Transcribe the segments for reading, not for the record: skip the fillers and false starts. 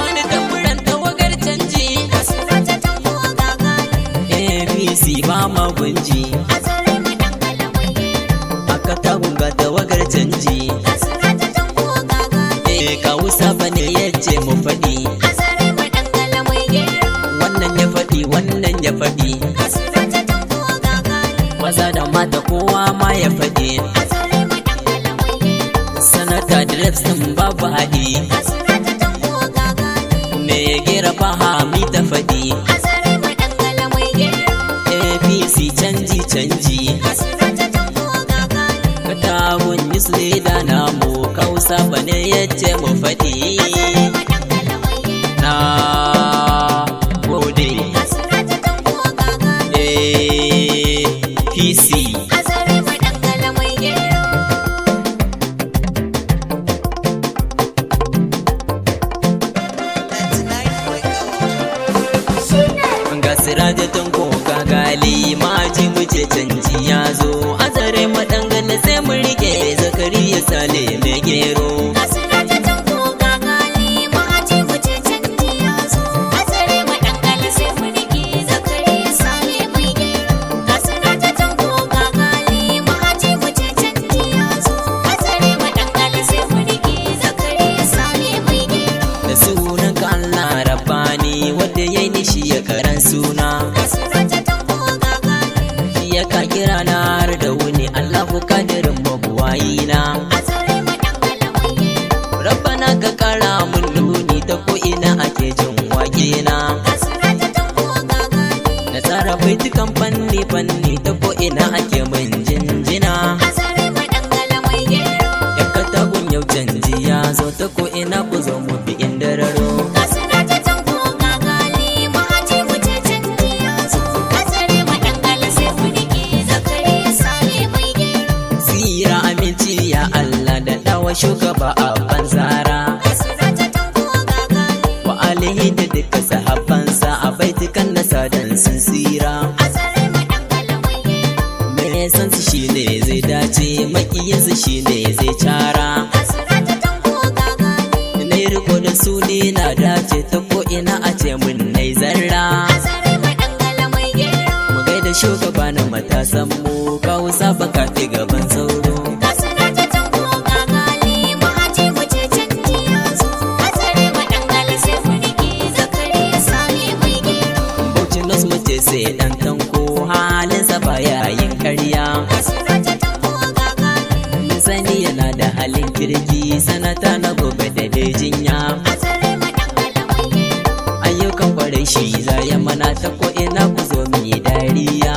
Wani tamburan tawagar canji APC ba magunji aka tagunga tawagar canji kawusa bane yace mu faɗi wannan ya faɗi wannan ya faɗi maza da mata kowa ma ya faɗi sanata dreps din babu haɗi me ya gera fahami ta faɗi APC canji canji katagun newsleader namu kausa bane yace mu faɗi na gode APC Sirajatun ko gagali maji muje canji ya zo azare madangana sai mu rike Zakariya Sale mai gero Sirajatun ko gagali maji muje canji ya zo azare madangana sai mu rike Zakariya Sale mai gero Sirajatun ko gagali maji muje canji ya zo azare madangana sai mu rike Zakariya Sale mai gero da sunan ka Allah rabbani wanda yayi nishi ya karan suna shi ya ka kira na har da wuni Allahu kadirin mabuwayina rabbana ka kara mun nuni ta ko ina ake jin wake na na tsara baitukan fanni fanni ta ko ina ake mun jinjina ya ka tagun yau canji ya zo ta ko ina ku zo mu bi indararo shugaba a banzara wa alihi da duka sahabbansa a baitukan nasa dan sun tsira mai san su shine zai dace makiyinsu shine zai cara na yi riko da su ne na dace ta ko ina a ce mun nai zarra mu gaida shugaba na matasan mu kawo saba kafi gaban sauro sai dan tanko halinsa baya yin karya mun sani yana da halin kirki sanata na gobe da dai jinya ayyukan kwarai shi zaya mana ta ko ina ku zo mu yi dariya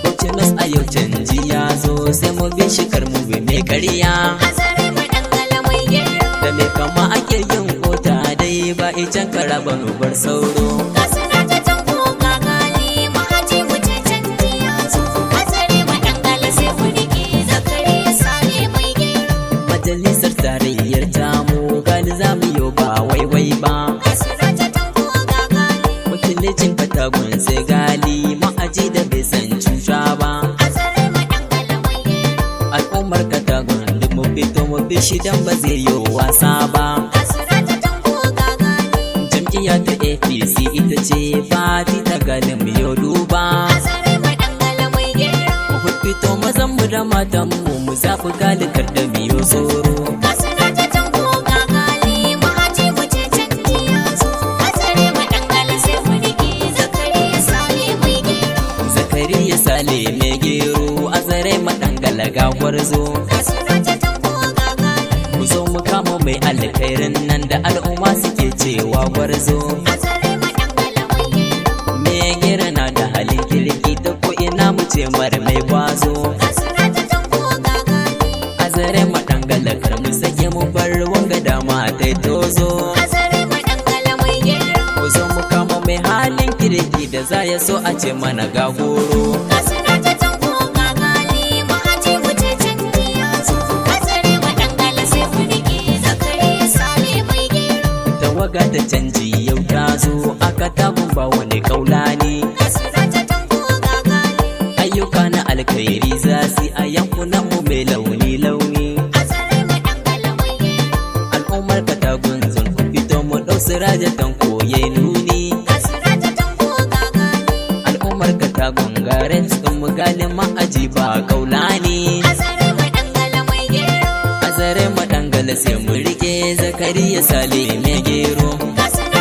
Bauchinos a yau canji ya zo sai mu bi shi kar mu bi mai karya da me kama ake yin kota dai ba icen karaba nubar sauro majalisar tarayyar tamu gani za mu yi ba waiwai ba wakilicin katagun sai gali ma'aji da bai san cuta ba al'ummar katagun duk mu fito mu bi shi dan ba zai yi wasa ba jam'iyya ta APC ita ce fati ta galin mu yau duba mu fito mazan mu da matan mu mu zaɓi galikar da miyo tsoro Zakariya Sale mai gero azare madangala ga gwarzo ku zo mu kama mai alkhairin nan da al'umma suke cewa gwarzo mai gera na da halin kirki ta ko ina mu ce mara mai kwazo azare madangala kar mu sake mu bar wanga dama tai tozo ku zo mu kama mai halin kirki da za ya so a ce mana ga goro tawaga ta canji yau ta zo aka tabun ba wani kaulani ayyuka na alkhairi za su a yankunan mu mai launi siraja tanko yayi nuni Kasirata tanko gagani. al'ummar ka ta gongaren sun mugalin ma'aji ba kaula ne Azare madangala mai gero. azare madangala sai mu rike zakariya sale mai gero Kasirata